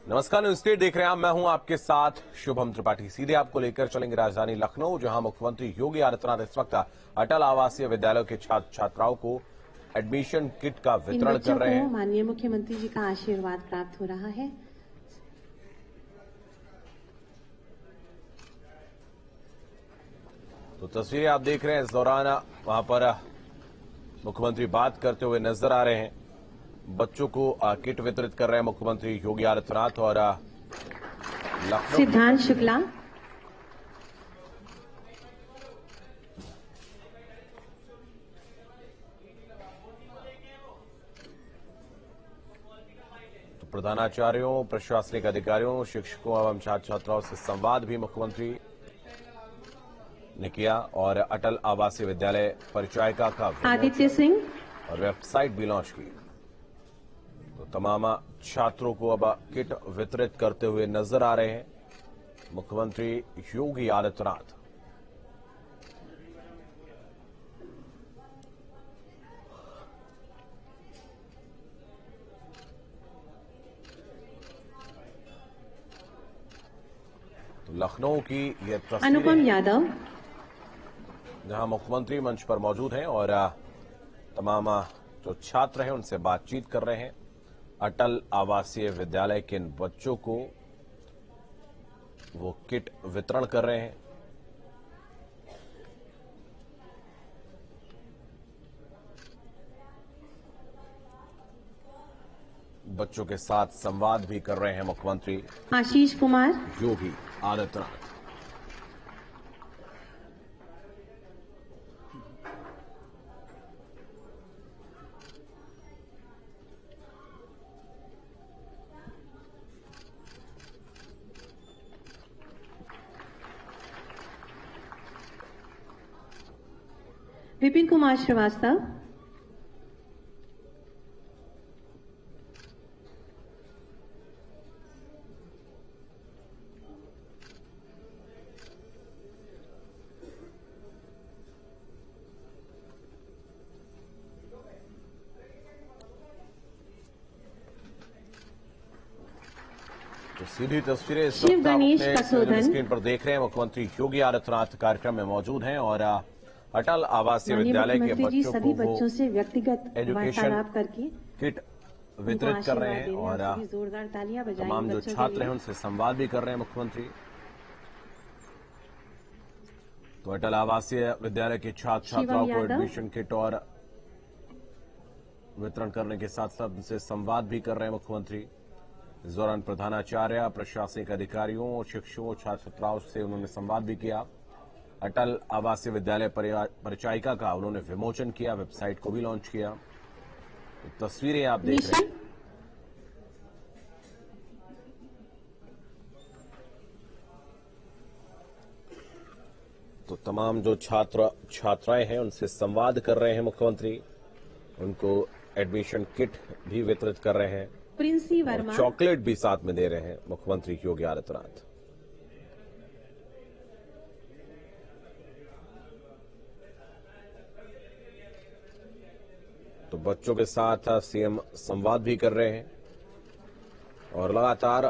नमस्कार, news state देख रहे हैं आप। मैं हूं आपके साथ शुभम त्रिपाठी। सीधे आपको लेकर चलेंगे राजधानी लखनऊ, जहां मुख्यमंत्री योगी आदित्यनाथ इस वक्त अटल आवासीय विद्यालयों के छात्र छात्राओं को एडमिशन किट का इन वितरण बच्चों कर रहे को हैं। माननीय मुख्यमंत्री जी का आशीर्वाद प्राप्त हो रहा है। तो तस्वीरें आप देख रहे हैं। इस दौरान वहां पर मुख्यमंत्री बात करते हुए नजर आ रहे हैं। बच्चों को किट वितरित कर रहे हैं मुख्यमंत्री योगी आदित्यनाथ। और लखनऊ सिद्धांत शुक्ला, तो प्रधानाचार्यों, प्रशासनिक अधिकारियों, शिक्षकों एवं छात्र छात्राओं से संवाद भी मुख्यमंत्री ने किया और अटल आवासीय विद्यालय परिचायिका का आदित्य सिंह, और वेबसाइट भी लॉन्च की। तो तमाम छात्रों को अब किट वितरित करते हुए नजर आ रहे हैं मुख्यमंत्री योगी आदित्यनाथ। तो लखनऊ की ये अनुपम तस्वीरें यादव, जहां मुख्यमंत्री मंच पर मौजूद हैं और तमाम जो छात्र हैं उनसे बातचीत कर रहे हैं। अटल आवासीय विद्यालय के इन बच्चों को वो किट वितरण कर रहे हैं। बच्चों के साथ संवाद भी कर रहे हैं मुख्यमंत्री आशीष कुमार, योगी आदित्यनाथ। विपिन कुमार श्रीवास्तव, तो सीधी तस्वीरें इस शिव वक्त आप गणेश अपने कसोदन, स्क्रीन पर देख रहे हैं। मुख्यमंत्री योगी आदित्यनाथ कार्यक्रम में मौजूद हैं और अटल आवासीय माननीय विद्यालय के मुख्यमंत्री जी बच्चों सभी को वो बच्चों से व्यक्तिगत एजुकेशन वार्तालाप करके किट उनको वितरित कर रहे आशीर्वाद हैं दे रहे और हैं। सभी जोरदार तालियां बजाएं तमाम जो बच्चों के छात्र हैं लिए। उनसे संवाद भी कर रहे हैं मुख्यमंत्री। तो अटल आवासीय विद्यालय के छात्र शिवम छात्राओं को यादव, एडमिशन किट और वितरण करने के साथ साथ उनसे संवाद भी कर रहे हैं मुख्यमंत्री। इस दौरान प्रधानाचार्य, प्रशासनिक अधिकारियों और शिक्षकों, छात्र छात्राओं से उन्होंने संवाद भी किया। अटल आवासीय विद्यालय परिचायिका का उन्होंने विमोचन किया, वेबसाइट को भी लॉन्च किया। तो तस्वीरें आप देख रहे निशा, हैं। तो तमाम जो छात्र छात्राएं हैं उनसे संवाद कर रहे हैं मुख्यमंत्री। उनको एडमिशन किट भी वितरित कर रहे हैं प्रिंसी और वर्मा, चॉकलेट भी साथ में दे रहे हैं मुख्यमंत्री योगी आदित्यनाथ। तो बच्चों के साथ सीएम संवाद भी कर रहे हैं और लगातार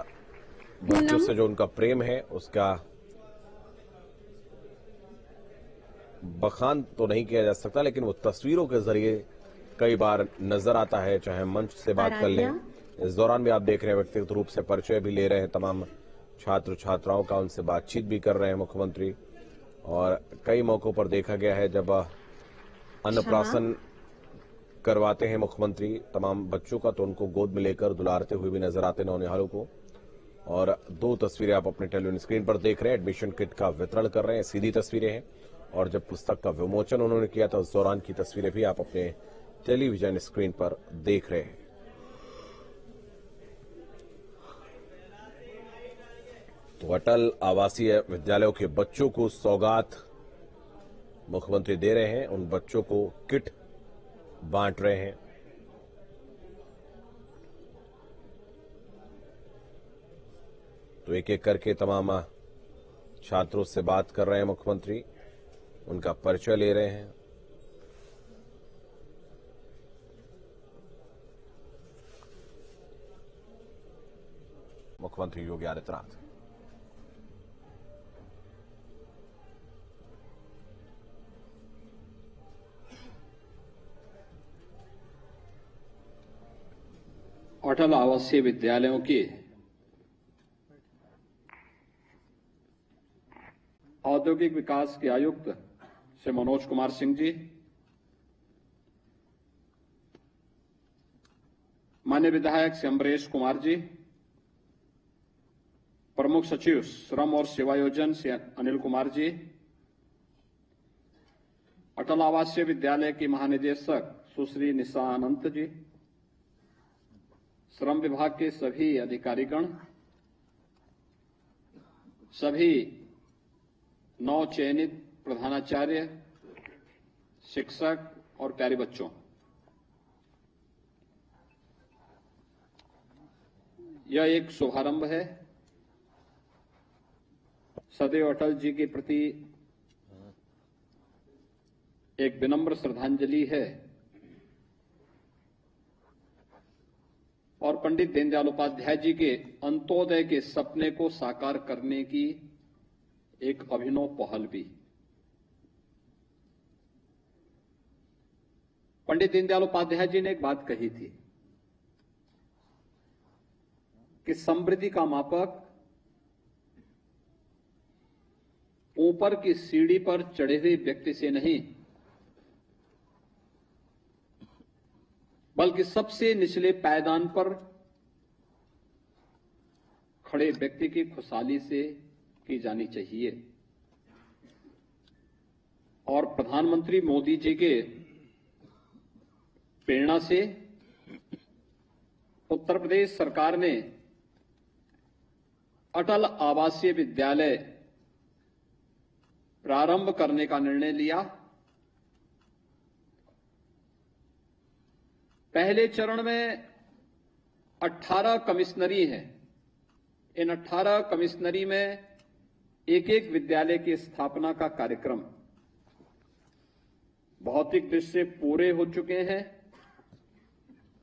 बच्चों से जो उनका प्रेम है उसका बखान तो नहीं किया जा सकता, लेकिन वो तस्वीरों के जरिए कई बार नजर आता है, चाहे मंच से बात कर लें। इस दौरान भी आप देख रहे हैं व्यक्तिगत रूप से परिचय भी ले रहे हैं तमाम छात्र छात्राओं का, उनसे बातचीत भी कर रहे हैं मुख्यमंत्री। और कई मौकों पर देखा गया है जब अन्नप्राशन करवाते हैं मुख्यमंत्री तमाम बच्चों का, तो उनको गोद में लेकर दुलारते हुए भी नजर आते नौनिहालों को। और दो तस्वीरें आप अपने टेलीविजन स्क्रीन पर देख रहे हैं। एडमिशन किट का वितरण कर रहे हैं, सीधी तस्वीरें हैं। और जब पुस्तक का विमोचन उन्होंने किया था उस दौरान की तस्वीरें भी आप अपने टेलीविजन स्क्रीन पर देख रहे हैं। तो अटल आवासीय विद्यालयों के बच्चों को सौगात मुख्यमंत्री दे रहे हैं, उन बच्चों को किट बांट रहे हैं। तो एक एक करके तमाम छात्रों से बात कर रहे हैं मुख्यमंत्री, उनका परिचय ले रहे हैं। मुख्यमंत्री योगी आदित्यनाथ। अटल आवासीय विद्यालयों की औद्योगिक विकास के आयुक्त श्री मनोज कुमार सिंह जी, माननीय विधायक श्री अम्बरेश कुमार जी, प्रमुख सचिव श्रम और सेवायोजन श्री अनिल कुमार जी, अटल आवासीय विद्यालय की महानिदेशक सुश्री निशा अनंत जी, श्रम विभाग के सभी अधिकारीगण, सभी नव चयनित प्रधानाचार्य, शिक्षक और प्यारे बच्चों, यह एक शुभारंभ है। सदैव अटल जी के प्रति एक विनम्र श्रद्धांजलि है और पंडित दीनदयाल उपाध्याय जी के अंत्योदय के सपने को साकार करने की एक अभिनव पहल भी। पंडित दीनदयाल उपाध्याय जी ने एक बात कही थी कि समृद्धि का मापक ऊपर की सीढ़ी पर चढ़े हुए व्यक्ति से नहीं, बल्कि सबसे निचले पायदान पर खड़े व्यक्ति की खुशहाली से की जानी चाहिए। और प्रधानमंत्री मोदी जी के प्रेरणा से उत्तर प्रदेश सरकार ने अटल आवासीय विद्यालय प्रारंभ करने का निर्णय लिया। पहले चरण में 18 कमिश्नरी हैं। इन 18 कमिश्नरी में एक एक विद्यालय की स्थापना का कार्यक्रम भौतिक दृष्टि से पूरे हो चुके हैं।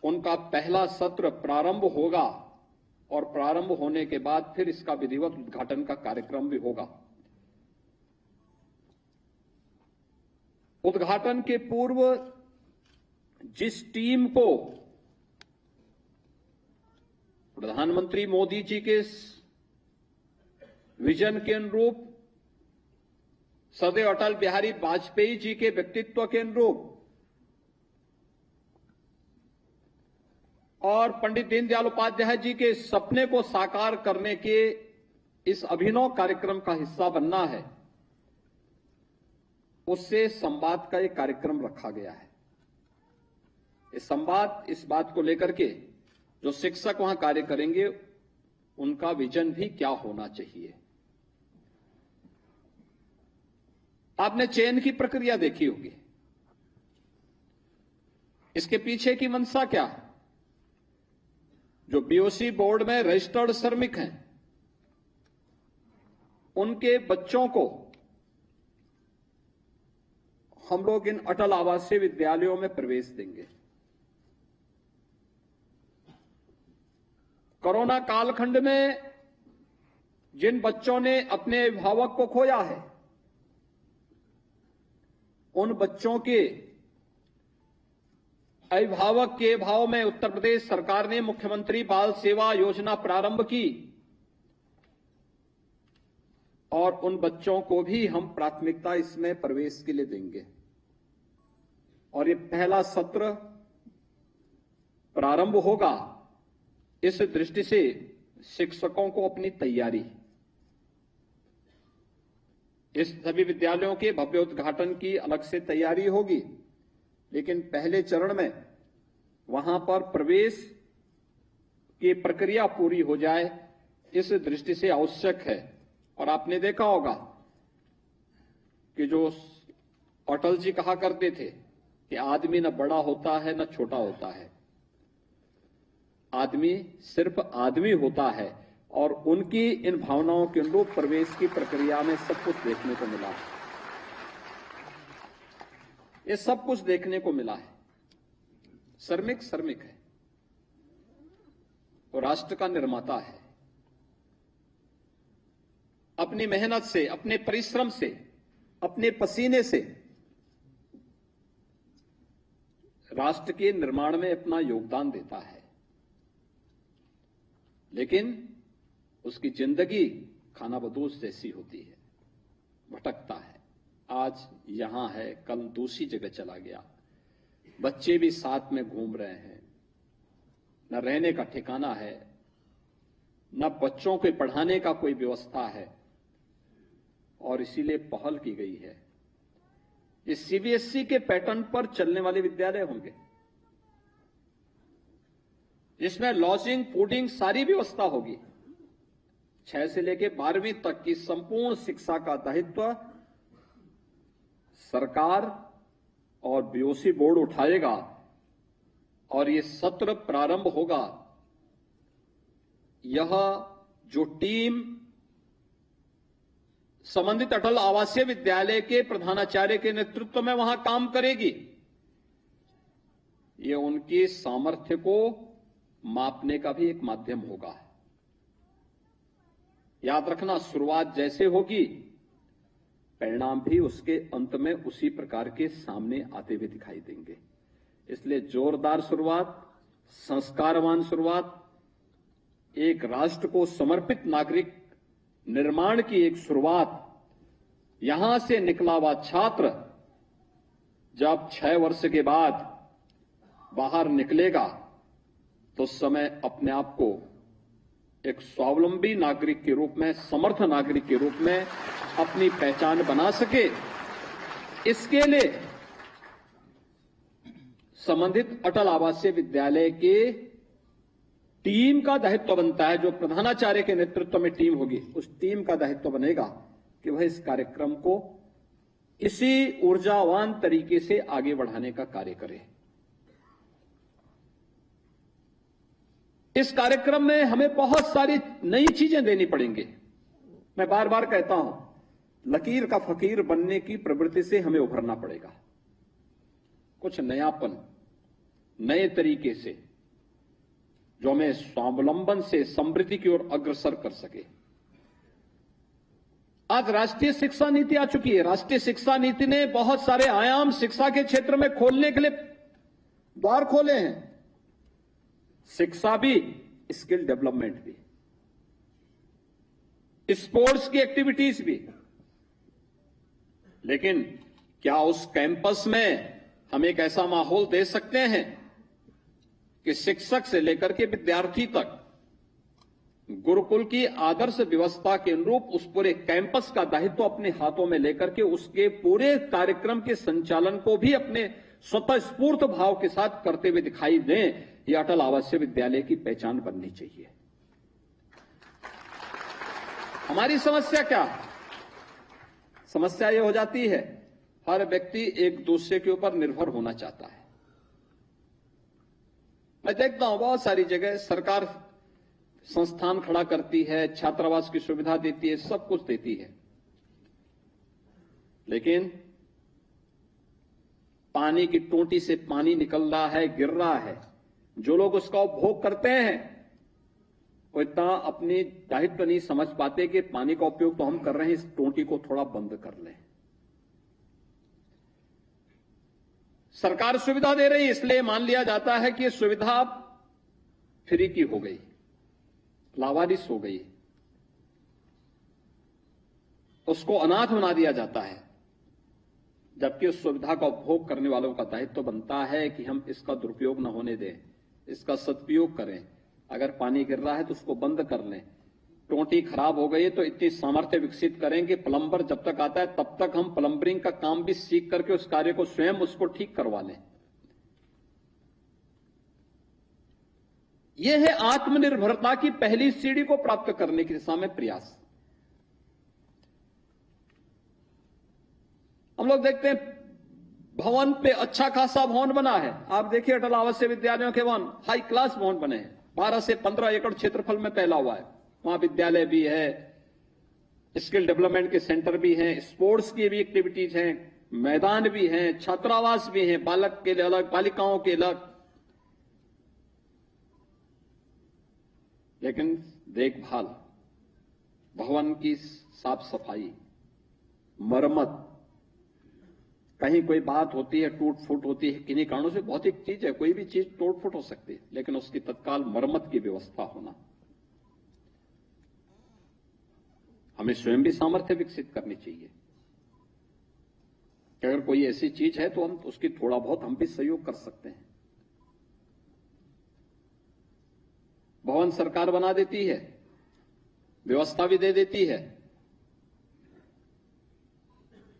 उनका पहला सत्र प्रारंभ होगा और प्रारंभ होने के बाद फिर इसका विधिवत उद्घाटन का कार्यक्रम भी होगा। उद्घाटन के पूर्व जिस टीम को प्रधानमंत्री मोदी जी के विजन के अनुरूप, सदैव अटल बिहारी वाजपेयी जी के व्यक्तित्व के अनुरूप और पंडित दीनदयाल उपाध्याय जी के सपने को साकार करने के इस अभिनव कार्यक्रम का हिस्सा बनना है, उससे संवाद का एक कार्यक्रम रखा गया है। इस संवाद इस बात को लेकर के जो शिक्षक वहां कार्य करेंगे उनका विजन भी क्या होना चाहिए। आपने चयन की प्रक्रिया देखी होगी। इसके पीछे की मंशा क्या है? जो बीओसी बोर्ड में रजिस्टर्ड श्रमिक हैं, उनके बच्चों को हम लोग इन अटल आवासीय विद्यालयों में प्रवेश देंगे। कोरोना कालखंड में जिन बच्चों ने अपने अभिभावक को खोया है, उन बच्चों के अभिभावक के भाव में उत्तर प्रदेश सरकार ने मुख्यमंत्री बाल सेवा योजना प्रारंभ की और उन बच्चों को भी हम प्राथमिकता इसमें प्रवेश के लिए देंगे। और ये पहला सत्र प्रारंभ होगा। इस दृष्टि से शिक्षकों को अपनी तैयारी, इस सभी विद्यालयों के भव्य उद्घाटन की अलग से तैयारी होगी, लेकिन पहले चरण में वहां पर प्रवेश की प्रक्रिया पूरी हो जाए, इस दृष्टि से आवश्यक है। और आपने देखा होगा कि जो अटल जी कहा करते थे कि आदमी न बड़ा होता है न छोटा होता है, आदमी सिर्फ आदमी होता है। और उनकी इन भावनाओं के अनुरूप प्रवेश की प्रक्रिया में सब कुछ देखने को मिला है। ये सब कुछ देखने को मिला है। श्रमिक है, वो राष्ट्र का निर्माता है। अपनी मेहनत से, अपने परिश्रम से, अपने पसीने से राष्ट्र के निर्माण में अपना योगदान देता है, लेकिन उसकी जिंदगी खानाबदोश जैसी होती है, भटकता है। आज यहां है, कल दूसरी जगह चला गया। बच्चे भी साथ में घूम रहे हैं, न रहने का ठिकाना है, न बच्चों के पढ़ाने का कोई व्यवस्था है, और इसीलिए पहल की गई है ये सीबीएसई के पैटर्न पर चलने वाले विद्यालय होंगे, जिसमें लॉजिंग, फूडिंग सारी व्यवस्था होगी। 6 से लेकर 12वीं तक की संपूर्ण शिक्षा का दायित्व सरकार और बीओसी बोर्ड उठाएगा, और ये सत्र प्रारंभ होगा। यह जो टीम संबंधित अटल आवासीय विद्यालय के प्रधानाचार्य के नेतृत्व में वहां काम करेगी, ये उनकी सामर्थ्य को मापने का भी एक माध्यम होगा। याद रखना, शुरुआत जैसे होगी, परिणाम भी उसके अंत में उसी प्रकार के सामने आते हुए दिखाई देंगे। इसलिए जोरदार शुरुआत, संस्कारवान शुरुआत, एक राष्ट्र को समर्पित नागरिक निर्माण की एक शुरुआत। यहां से निकला हुआ छात्र जब 6 वर्ष के बाद बाहर निकलेगा, तो उस समय अपने आप को एक स्वावलंबी नागरिक के रूप में, समर्थ नागरिक के रूप में अपनी पहचान बना सके। इसके लिए संबंधित अटल आवासीय विद्यालय के टीम का दायित्व बनता है, जो प्रधानाचार्य के नेतृत्व में टीम होगी, उस टीम का दायित्व बनेगा कि वह इस कार्यक्रम को इसी ऊर्जावान तरीके से आगे बढ़ाने का कार्य करे। इस कार्यक्रम में हमें बहुत सारी नई चीजें देनी पड़ेंगी। मैं बार बार कहता हूं, लकीर का फकीर बनने की प्रवृत्ति से हमें उभरना पड़ेगा। कुछ नयापन, नए तरीके से, जो हमें स्वावलंबन से समृद्धि की ओर अग्रसर कर सके। आज राष्ट्रीय शिक्षा नीति आ चुकी है। राष्ट्रीय शिक्षा नीति ने बहुत सारे आयाम शिक्षा के क्षेत्र में खोलने के लिए द्वार खोले हैं। शिक्षा भी, स्किल डेवलपमेंट भी, स्पोर्ट्स की एक्टिविटीज भी। लेकिन क्या उस कैंपस में हम एक ऐसा माहौल दे सकते हैं कि शिक्षक से लेकर के विद्यार्थी तक गुरुकुल की आदर्श व्यवस्था के अनुरूप उस पूरे कैंपस का दायित्व अपने हाथों में लेकर के उसके पूरे कार्यक्रम के संचालन को भी अपने स्वतः स्फूर्त भाव के साथ करते हुए दिखाई दें? यह अटल आवासीय विद्यालय की पहचान बननी चाहिए। हमारी समस्या क्या है? समस्या यह हो जाती है, हर व्यक्ति एक दूसरे के ऊपर निर्भर होना चाहता है। मैं देखता हूं बहुत सारी जगह सरकार संस्थान खड़ा करती है, छात्रावास की सुविधा देती है, सब कुछ देती है, लेकिन पानी की टोंटी से पानी निकल रहा है, गिर रहा है। जो लोग उसका उपभोग करते हैं वो इतना अपनी दायित्व नहीं समझ पाते कि पानी का उपयोग तो हम कर रहे हैं, इस टोंटी को थोड़ा बंद कर लें। सरकार सुविधा दे रही है, इसलिए मान लिया जाता है कि ये सुविधा फ्री की हो गई, लावारिस हो गई, उसको अनाथ बना दिया जाता है। जबकि उस सुविधा का उपभोग करने वालों का दायित्व बनता है कि हम इसका दुरुपयोग न होने दें, इसका सदुपयोग करें। अगर पानी गिर रहा है तो उसको बंद कर लें। टोंटी खराब हो गई है तो इतनी सामर्थ्य विकसित करें कि प्लम्बर जब तक आता है तब तक हम प्लम्बरिंग का काम भी सीख करके उस कार्य को स्वयं उसको ठीक करवा लें। यह है आत्मनिर्भरता की पहली सीढ़ी को प्राप्त करने की दिशा में प्रयास। हम लोग देखते हैं भवन पे अच्छा खासा भवन बना है। आप देखिए अटल आवासीय विद्यालयों के भवन हाई क्लास भवन बने हैं, 12 से 15 एकड़ क्षेत्रफल में फैला हुआ है। वहां विद्यालय भी है, स्किल डेवलपमेंट के सेंटर भी हैं, स्पोर्ट्स की भी एक्टिविटीज हैं, मैदान भी हैं, छात्रावास भी हैं, बालक के लिए अलग, बालिकाओं के अलग। लेकिन देखभाल, भवन की साफ सफाई, मरम्मत, कहीं कोई बात होती है, टूट फूट होती है, किन्हीं कारणों से भौतिक चीज है, कोई भी चीज टूट फूट हो सकती है, लेकिन उसकी तत्काल मरम्मत की व्यवस्था होना। हमें स्वयं भी सामर्थ्य विकसित करनी चाहिए कि अगर कोई ऐसी चीज है तो हम उसकी थोड़ा बहुत हम भी सहयोग कर सकते हैं। भवन सरकार बना देती है, व्यवस्था भी दे देती है।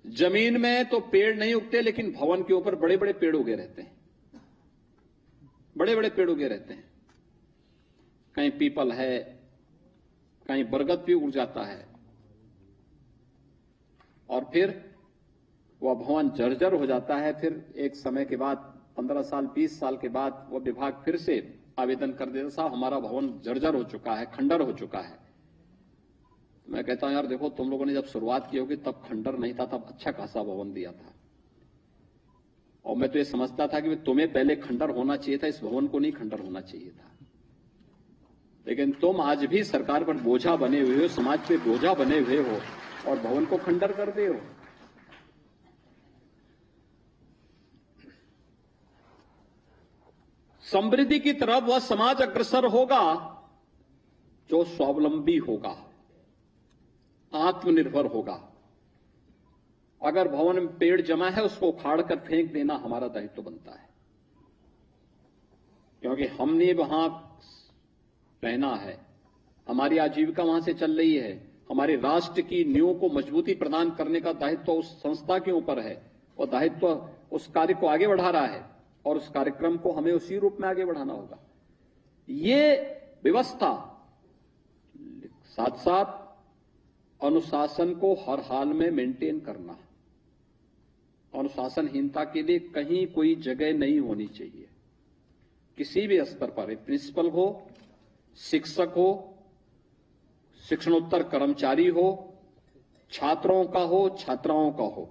जमीन में तो पेड़ नहीं उगते, लेकिन भवन के ऊपर बड़े बड़े पेड़ उगे रहते हैं, बड़े बड़े पेड़ उगे रहते हैं। कहीं पीपल है, कहीं बरगद भी उग जाता है, और फिर वह भवन जर्जर हो जाता है। फिर एक समय के बाद 15 साल 20 साल के बाद वह विभाग फिर से आवेदन कर देता, साहब हमारा भवन जर्जर हो चुका है, खंडर हो चुका है। मैं कहता हूं यार देखो, तुम लोगों ने जब शुरुआत की होगी तब खंडर नहीं था, तब अच्छा खासा भवन दिया था, और मैं तो ये समझता था कि तुम्हें पहले खंडर होना चाहिए था, इस भवन को नहीं खंडर होना चाहिए था। लेकिन तुम आज भी सरकार पर बोझा बने हुए हो, समाज पे बोझा बने हुए हो, और भवन को खंडर कर दे हो। समृद्धि की तरफ वह समाज अग्रसर होगा जो स्वावलंबी होगा, आत्मनिर्भर होगा। अगर भवन में पेड़ जमा है उसको उखाड़ कर फेंक देना हमारा दायित्व बनता है, क्योंकि हमने वहां रहना है, हमारी आजीविका वहां से चल रही है, हमारे राष्ट्र की नींव को मजबूती प्रदान करने का दायित्व उस संस्था के ऊपर है, और दायित्व उस कार्य को आगे बढ़ा रहा है, और उस कार्यक्रम को हमें उसी रूप में आगे बढ़ाना होगा। ये व्यवस्था साथ साथ अनुशासन को हर हाल में मेंटेन करना, अनुशासनहीनता के लिए कहीं कोई जगह नहीं होनी चाहिए। किसी भी स्तर पर, प्रिंसिपल हो, शिक्षक हो, शिक्षणोत्तर कर्मचारी हो, छात्रों का हो, छात्राओं का हो,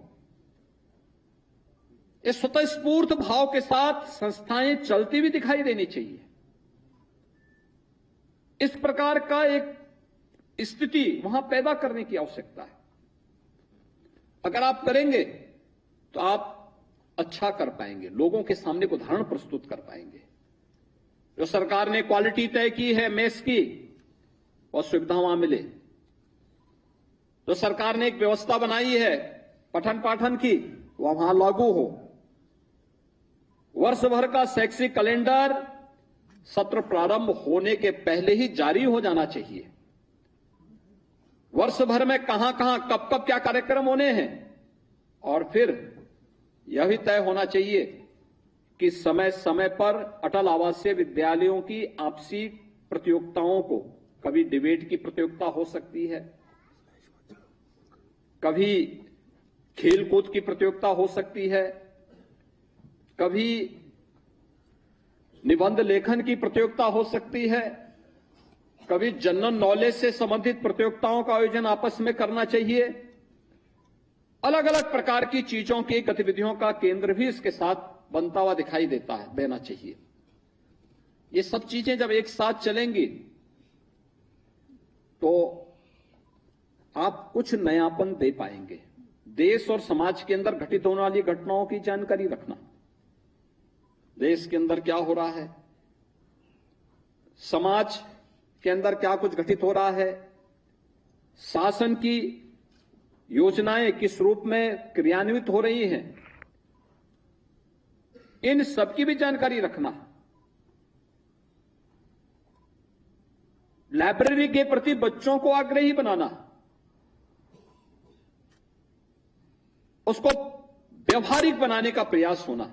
इस स्वतःस्फूर्त भाव के साथ संस्थाएं चलती हुई दिखाई देनी चाहिए। इस प्रकार का एक स्थिति वहां पैदा करने की आवश्यकता है। अगर आप करेंगे तो आप अच्छा कर पाएंगे, लोगों के सामने एक उदाहरण प्रस्तुत कर पाएंगे। जो सरकार ने क्वालिटी तय की है मेस की, और सुविधा वहां मिले। जो सरकार ने एक व्यवस्था बनाई है पठन पाठन की, वह वहां लागू हो। वर्ष भर का शैक्षिक कैलेंडर सत्र प्रारंभ होने के पहले ही जारी हो जाना चाहिए। वर्ष भर में कहां कहां कब कब क्या कार्यक्रम होने हैं, और फिर यह भी तय होना चाहिए कि समय समय पर अटल आवासीय विद्यालयों की आपसी प्रतियोगिताओं को, कभी डिबेट की प्रतियोगिता हो सकती है, कभी खेलकूद की प्रतियोगिता हो सकती है, कभी निबंध लेखन की प्रतियोगिता हो सकती है, कभी जनरल नॉलेज से संबंधित प्रतियोगिताओं का आयोजन आपस में करना चाहिए। अलग अलग प्रकार की चीजों की गतिविधियों का केंद्र भी इसके साथ बनता हुआ दिखाई देना चाहिए। ये सब चीजें जब एक साथ चलेंगी तो आप कुछ नयापन दे पाएंगे। देश और समाज के अंदर घटित होने वाली घटनाओं की जानकारी रखना, देश के अंदर क्या हो रहा है, समाज के अंदर क्या कुछ घटित हो रहा है, शासन की योजनाएं किस रूप में क्रियान्वित हो रही हैं, इन सबकी भी जानकारी रखना। लाइब्रेरी के प्रति बच्चों को आग्रही बनाना, उसको व्यवहारिक बनाने का प्रयास होना,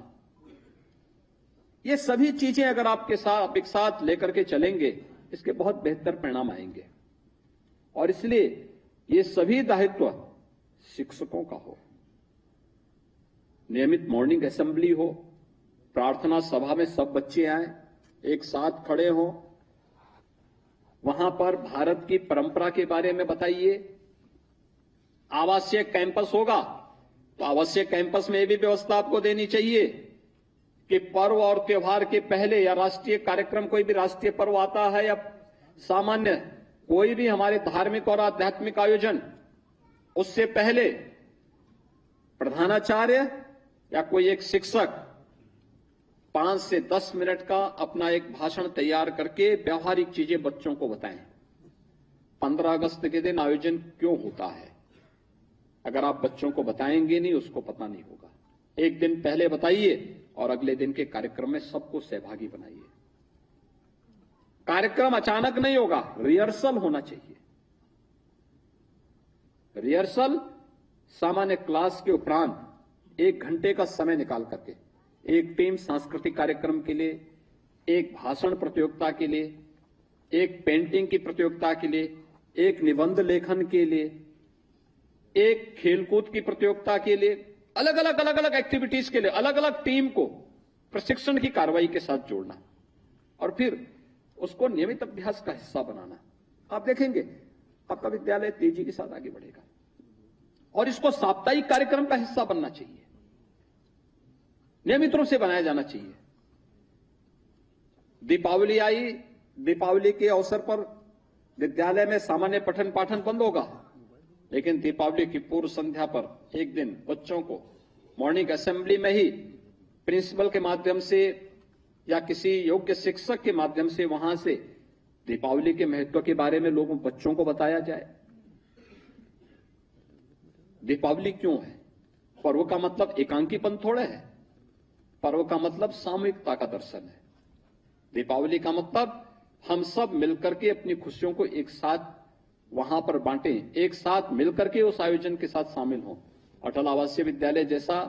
ये सभी चीजें अगर आपके साथ एक साथ लेकर के चलेंगे, इसके बहुत बेहतर परिणाम आएंगे। और इसलिए ये सभी दायित्व शिक्षकों का हो। नियमित मॉर्निंग असेंबली हो, प्रार्थना सभा में सब बच्चे आए, एक साथ खड़े हों, वहां पर भारत की परंपरा के बारे में बताइए। आवासीय कैंपस होगा तो आवासीय कैंपस में भी व्यवस्था आपको देनी चाहिए कि पर्व और त्योहार के पहले, या राष्ट्रीय कार्यक्रम, कोई भी राष्ट्रीय पर्व आता है या सामान्य कोई भी हमारे धार्मिक और आध्यात्मिक आयोजन, उससे पहले प्रधानाचार्य या कोई एक शिक्षक 5 से 10 मिनट का अपना एक भाषण तैयार करके व्यवहारिक चीजें बच्चों को बताएं। 15 अगस्त के दिन आयोजन क्यों होता है, अगर आप बच्चों को बताएंगे नहीं, उसको पता नहीं होगा। एक दिन पहले बताइए और अगले दिन के कार्यक्रम में सबको सहभागी बनाइए। कार्यक्रम अचानक नहीं होगा, रिहर्सल होना चाहिए। रिहर्सल सामान्य क्लास के उपरांत 1 घंटे का समय निकाल करके एक टीम सांस्कृतिक कार्यक्रम के लिए, एक भाषण प्रतियोगिता के लिए, एक पेंटिंग की प्रतियोगिता के लिए, एक निबंध लेखन के लिए, एक खेलकूद की प्रतियोगिता के लिए, अलग अलग एक्टिविटीज के लिए अलग अलग टीम को प्रशिक्षण की कार्रवाई के साथ जोड़ना और फिर उसको नियमित अभ्यास का हिस्सा बनाना। आप देखेंगे आपका विद्यालय तेजी के साथ आगे बढ़ेगा और इसको साप्ताहिक कार्यक्रम का हिस्सा बनना चाहिए, नियमित रूप से बनाया जाना चाहिए। दीपावली आई, दीपावली के अवसर पर विद्यालय में सामान्य पठन पाठन बंद होगा, लेकिन दीपावली की पूर्व संध्या पर एक दिन बच्चों को मॉर्निंग असेंबली में ही प्रिंसिपल के माध्यम से या किसी योग्य शिक्षक के माध्यम से वहां से दीपावली के महत्व के बारे में लोगों बच्चों को बताया जाए। दीपावली क्यों है? पर्व का मतलब एकांकीपन थोड़ा है, पर्व का मतलब सामूहिकता का दर्शन है। दीपावली का मतलब हम सब मिलकर के अपनी खुशियों को एक साथ वहां पर बांटें, एक साथ मिलकर के उस आयोजन के साथ शामिल हों। अटल आवासीय विद्यालय जैसा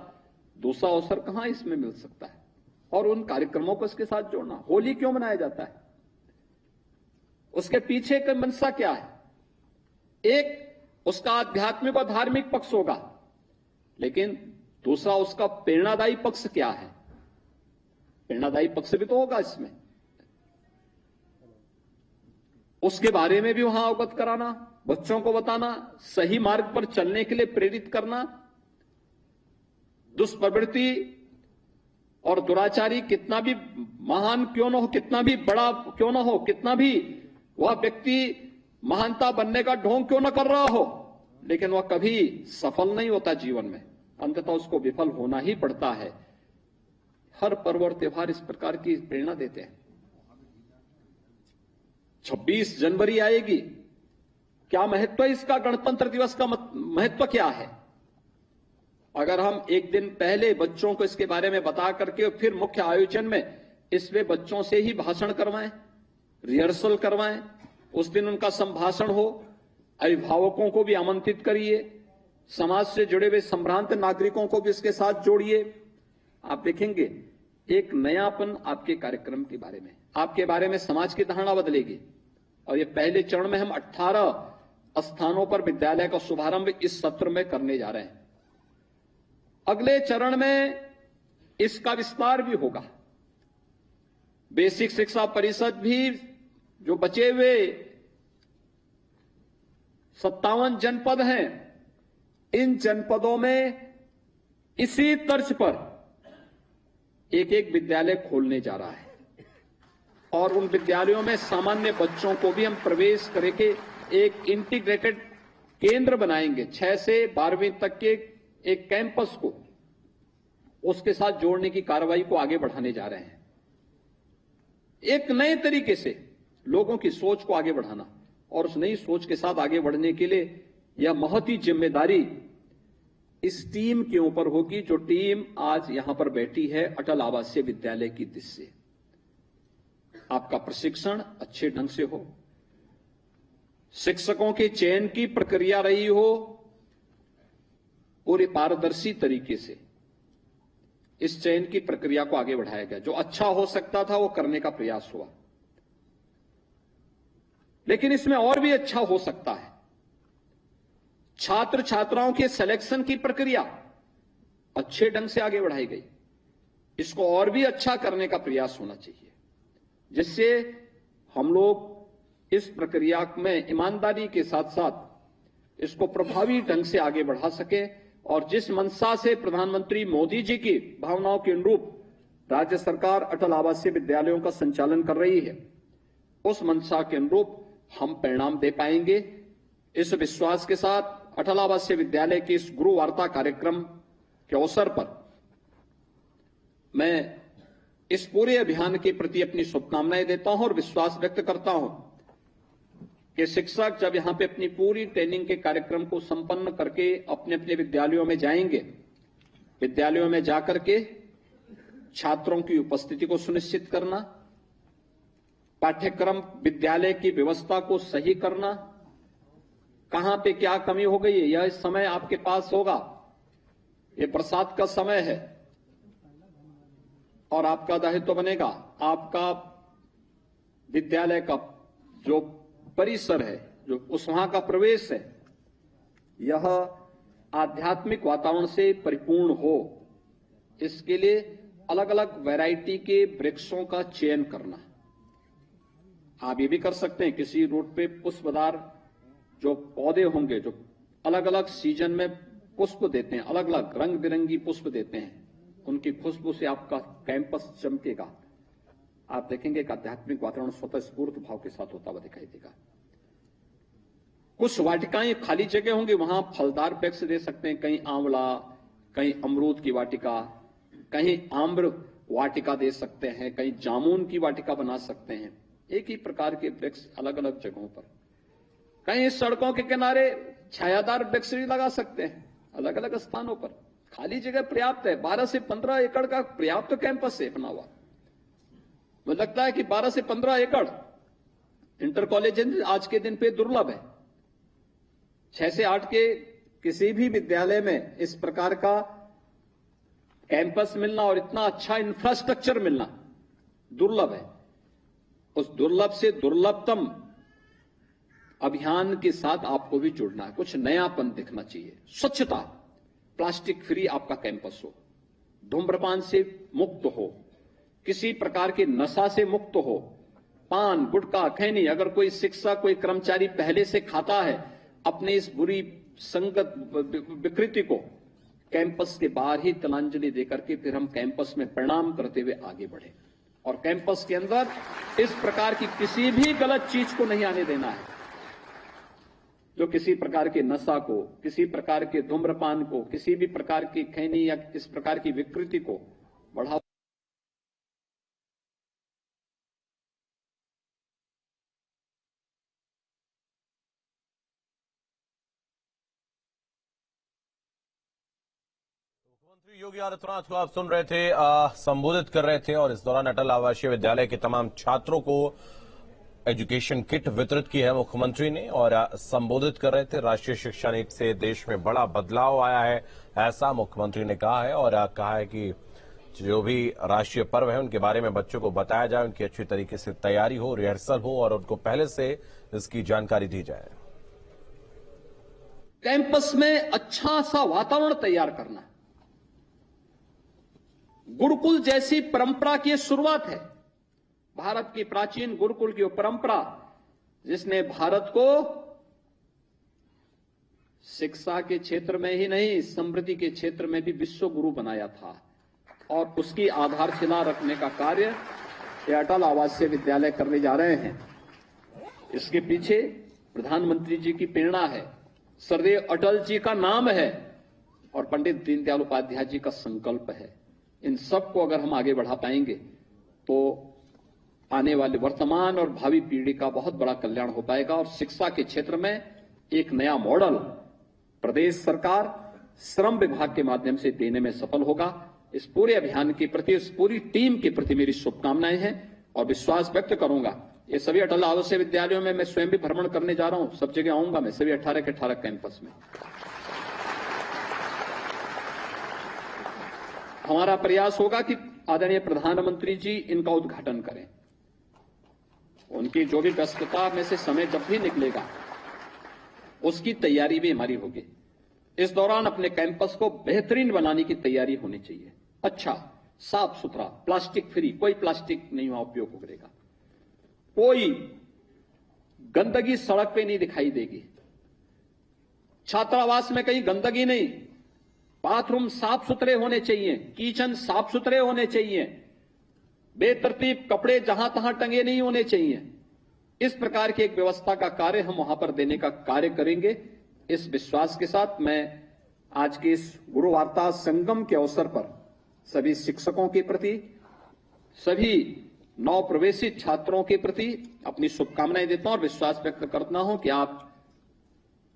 दूसरा अवसर कहां इसमें मिल सकता है, और उन कार्यक्रमों को इसके साथ जोड़ना। होली क्यों मनाया जाता है, उसके पीछे का मंशा क्या है? एक उसका आध्यात्मिक और धार्मिक पक्ष होगा, लेकिन दूसरा उसका प्रेरणादायी पक्ष क्या है? प्रेरणादायी पक्ष भी तो होगा इसमें, उसके बारे में भी वहां अवगत कराना, बच्चों को बताना, सही मार्ग पर चलने के लिए प्रेरित करना। दुष्प्रवृत्ति और दुराचारी कितना भी महान क्यों न हो, कितना भी बड़ा क्यों न हो, कितना भी वह व्यक्ति महानता बनने का ढोंग क्यों न कर रहा हो, लेकिन वह कभी सफल नहीं होता जीवन में, अंततः उसको विफल होना ही पड़ता है। हर पर्व और त्योहार इस प्रकार की प्रेरणा देते हैं। 26 जनवरी आएगी, क्या महत्व है इसका? गणतंत्र दिवस का महत्व क्या है? अगर हम एक दिन पहले बच्चों को इसके बारे में बता करके फिर मुख्य आयोजन में इसमें बच्चों से ही भाषण करवाएं, रिहर्सल करवाएं, उस दिन उनका संभाषण हो, अभिभावकों को भी आमंत्रित करिए, समाज से जुड़े हुए संभ्रांत नागरिकों को भी इसके साथ जोड़िए। आप देखेंगे एक नयापन आपके कार्यक्रम के बारे में, आपके बारे में समाज की धारणा बदलेगी। और ये पहले चरण में हम 18 स्थानों पर विद्यालय का शुभारंभ इस सत्र में करने जा रहे हैं। अगले चरण में इसका विस्तार भी होगा। बेसिक शिक्षा परिषद भी जो बचे हुए 57 जनपद हैं, इन जनपदों में इसी तर्ज पर एक एक विद्यालय खोलने जा रहा है और उन विद्यालयों में सामान्य बच्चों को भी हम प्रवेश करके एक इंटीग्रेटेड केंद्र बनाएंगे। 6 से 12वीं तक के एक कैंपस को उसके साथ जोड़ने की कार्रवाई को आगे बढ़ाने जा रहे हैं। एक नए तरीके से लोगों की सोच को आगे बढ़ाना, और उस नई सोच के साथ आगे बढ़ने के लिए यह बहुत ही जिम्मेदारी इस टीम के ऊपर होगी, जो टीम आज यहां पर बैठी है अटल आवासीय विद्यालय की दिशा से। आपका प्रशिक्षण अच्छे ढंग से हो, शिक्षकों के चयन की प्रक्रिया रही हो पूरी पारदर्शी तरीके से, इस चयन की प्रक्रिया को आगे बढ़ाया गया। जो अच्छा हो सकता था वो करने का प्रयास हुआ, लेकिन इसमें और भी अच्छा हो सकता है। छात्र छात्राओं के सिलेक्शन की प्रक्रिया अच्छे ढंग से आगे बढ़ाई गई, इसको और भी अच्छा करने का प्रयास होना चाहिए, जिससे हम लोग इस प्रक्रिया में ईमानदारी के साथ साथ इसको प्रभावी ढंग से आगे बढ़ा सके। और जिस मंशा से प्रधानमंत्री मोदी जी की भावनाओं के अनुरूप राज्य सरकार अटल आवासीय विद्यालयों का संचालन कर रही है, उस मंशा के अनुरूप हम परिणाम दे पाएंगे। इस विश्वास के साथ अटल आवासीय विद्यालय के इस गुरु वार्ता कार्यक्रम के अवसर पर मैं इस पूरे अभियान के प्रति अपनी शुभकामनाएं देता हूं और विश्वास व्यक्त करता हूं कि शिक्षक जब यहां पे अपनी पूरी ट्रेनिंग के कार्यक्रम को संपन्न करके अपने अपने विद्यालयों में जाएंगे, विद्यालयों में जाकर के छात्रों की उपस्थिति को सुनिश्चित करना, पाठ्यक्रम विद्यालय की व्यवस्था को सही करना, कहां पे क्या कमी हो गई है यह समय आपके पास होगा। ये बरसात का समय है और आपका दायित्व बनेगा, आपका विद्यालय का जो परिसर है, जो उस वहां का प्रवेश है, यह आध्यात्मिक वातावरण से परिपूर्ण हो। इसके लिए अलग अलग वैरायटी के वृक्षों का चयन करना। आप ये भी कर सकते हैं, किसी रूट पे पुष्पदार जो पौधे होंगे जो अलग अलग सीजन में पुष्प देते हैं, अलग अलग रंग बिरंगी पुष्प देते हैं, उनकी खुशबू से आपका कैंपस चमकेगा। आप देखेंगे कि आध्यात्मिक वातावरण स्वतः स्फूर्त भाव के साथ होता हुआ दिखाई देगा। कुछ वाटिकाएं खाली जगह होंगी, वहां फलदार वृक्ष दे सकते हैं, कहीं आंवला, कहीं अमरूद की वाटिका, कहीं आम्र वाटिका दे सकते हैं, कहीं जामुन की वाटिका बना सकते हैं। एक ही प्रकार के वृक्ष अलग अलग जगहों पर, कहीं सड़कों के किनारे छायादार वृक्ष भी लगा सकते हैं, अलग अलग स्थानों पर खाली जगह पर्याप्त है। 12 से 15 एकड़ का पर्याप्त कैंपस है बना हुआ। मुझे लगता है कि 12 से 15 एकड़ इंटर कॉलेज आज के दिन पे दुर्लभ है। 6 से 8 के किसी भी विद्यालय में इस प्रकार का कैंपस मिलना और इतना अच्छा इंफ्रास्ट्रक्चर मिलना दुर्लभ है। उस दुर्लभ से दुर्लभतम अभियान के साथ आपको भी जुड़ना है, कुछ नयापन दिखना चाहिए। स्वच्छता, प्लास्टिक फ्री आपका कैंपस हो, धूम्रपान से मुक्त हो, किसी प्रकार के नशा से मुक्त हो, पान, गुटखा, खैनी अगर कोई शिक्षक, कोई कर्मचारी पहले से खाता है, अपने इस बुरी संगत विकृति को कैंपस के बाहर ही तिलांजलि देकर के फिर हम कैंपस में प्रणाम करते हुए आगे बढ़े और कैंपस के अंदर इस प्रकार की किसी भी गलत चीज को नहीं आने देना है, जो किसी प्रकार के नशा को, किसी प्रकार के धूम्रपान को, किसी भी प्रकार की खैनी या इस प्रकार की विकृति को बढ़ावा। मुख्यमंत्री योगी आदित्यनाथ को आप सुन रहे थे, संबोधित कर रहे थे और इस दौरान अटल आवासीय विद्यालय के तमाम छात्रों को एजुकेशन किट वितरित की है मुख्यमंत्री ने और संबोधित कर रहे थे। राष्ट्रीय शिक्षा नीति से देश में बड़ा बदलाव आया है, ऐसा मुख्यमंत्री ने कहा है और कहा है कि जो भी राष्ट्रीय पर्व है उनके बारे में बच्चों को बताया जाए, उनकी अच्छी तरीके से तैयारी हो, रिहर्सल हो और उनको पहले से इसकी जानकारी दी जाए। कैंपस में अच्छा सा वातावरण तैयार करना, गुरुकुल जैसी परंपरा की शुरुआत है। भारत की प्राचीन गुरुकुल की परंपरा जिसने भारत को शिक्षा के क्षेत्र में ही नहीं, समृद्धि के क्षेत्र में भी विश्व गुरु बनाया था और उसकी आधारशिला रखने का कार्य ये अटल आवासीय विद्यालय करने जा रहे हैं। इसके पीछे प्रधानमंत्री जी की प्रेरणा है, सरदेव अटल जी का नाम है और पंडित दीनदयाल उपाध्याय जी का संकल्प है। इन सब को अगर हम आगे बढ़ा पाएंगे तो आने वाले वर्तमान और भावी पीढ़ी का बहुत बड़ा कल्याण हो पाएगा और शिक्षा के क्षेत्र में एक नया मॉडल प्रदेश सरकार श्रम विभाग के माध्यम से देने में सफल होगा। इस पूरे अभियान के प्रति, इस पूरी टीम के प्रति मेरी शुभकामनाएं हैं और विश्वास व्यक्त करूंगा। ये सभी अटल आवासीय विद्यालयों में मैं स्वयं भी भ्रमण करने जा रहा हूं, सब जगह आऊंगा मैं, सभी 18 के 18 कैंपस में। हमारा प्रयास होगा कि आदरणीय प्रधानमंत्री जी इनका उद्घाटन करें। उनकी जो भी व्यस्तता में से समय जब भी निकलेगा उसकी तैयारी भी हमारी होगी। इस दौरान अपने कैंपस को बेहतरीन बनाने की तैयारी होनी चाहिए। अच्छा, साफ सुथरा, प्लास्टिक फ्री, कोई प्लास्टिक नहीं वहां उपयोग करेगा, कोई गंदगी सड़क पे नहीं दिखाई देगी, छात्रावास में कहीं गंदगी नहीं, बाथरूम साफ सुथरे होने चाहिए, किचन साफ सुथरे होने चाहिए, बेतरतीब कपड़े जहां तहां टंगे नहीं होने चाहिए, इस प्रकार की एक व्यवस्था का कार्य हम वहां पर देने का कार्य करेंगे। इस विश्वास के साथ मैं आज के इस गुरु वार्ता संगम के अवसर पर सभी शिक्षकों के प्रति, सभी नव प्रवेशित छात्रों के प्रति अपनी शुभकामनाएं देता हूं और विश्वास व्यक्त करता हूं कि आप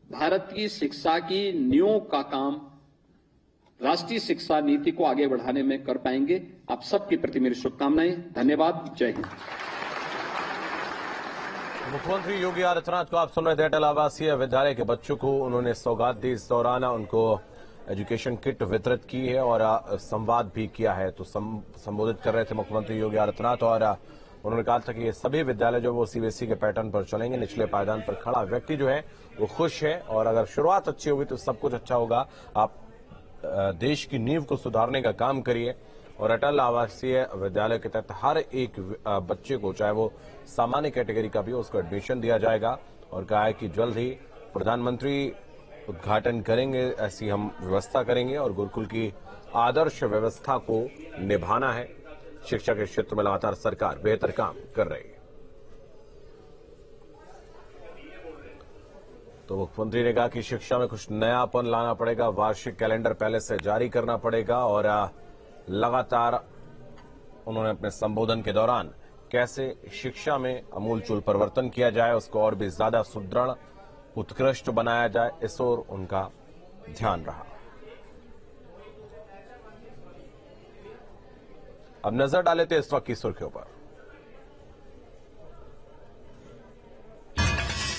भारत की शिक्षा की नींव का काम राष्ट्रीय शिक्षा नीति को आगे बढ़ाने में कर पाएंगे। आप सबके प्रति मेरी शुभकामनाएं। धन्यवाद। जय हिंद। मुख्यमंत्री योगी आदित्यनाथ को आप सुन रहे थे। अटल आवासीय विद्यालय के बच्चों को उन्होंने सौगात दी। इस दौरान उनको एजुकेशन किट वितरित की है और संवाद भी किया है। तो संबोधित कर रहे थे मुख्यमंत्री योगी आदित्यनाथ और उन्होंने कहा था कि ये सभी विद्यालय जो वो सीबीएसई के पैटर्न पर चलेंगे। निचले पायदान पर खड़ा व्यक्ति जो है वो खुश है और अगर शुरुआत अच्छी होगी तो सब कुछ अच्छा होगा। आप देश की नींव को सुधारने का काम करिए और अटल आवासीय विद्यालय के तहत हर एक बच्चे को, चाहे वो सामान्य कैटेगरी का भी हो, उसको एडमिशन दिया जाएगा। और कहा है कि जल्द ही प्रधानमंत्री उद्घाटन करेंगे, ऐसी हम व्यवस्था करेंगे और गुरुकुल की आदर्श व्यवस्था को निभाना है। शिक्षा के क्षेत्र में लगातार सरकार बेहतर काम कर रही है। तो मुख्यमंत्री ने कहा कि शिक्षा में कुछ नयापन लाना पड़ेगा, वार्षिक कैलेंडर पहले से जारी करना पड़ेगा और लगातार उन्होंने अपने संबोधन के दौरान कैसे शिक्षा में आमूलचूल परिवर्तन किया जाए, उसको और भी ज्यादा सुदृढ़ उत्कृष्ट बनाया जाए, इस ओर उनका ध्यान रहा। अब नजर डाले थे इस वक्त की सुर्खियों पर।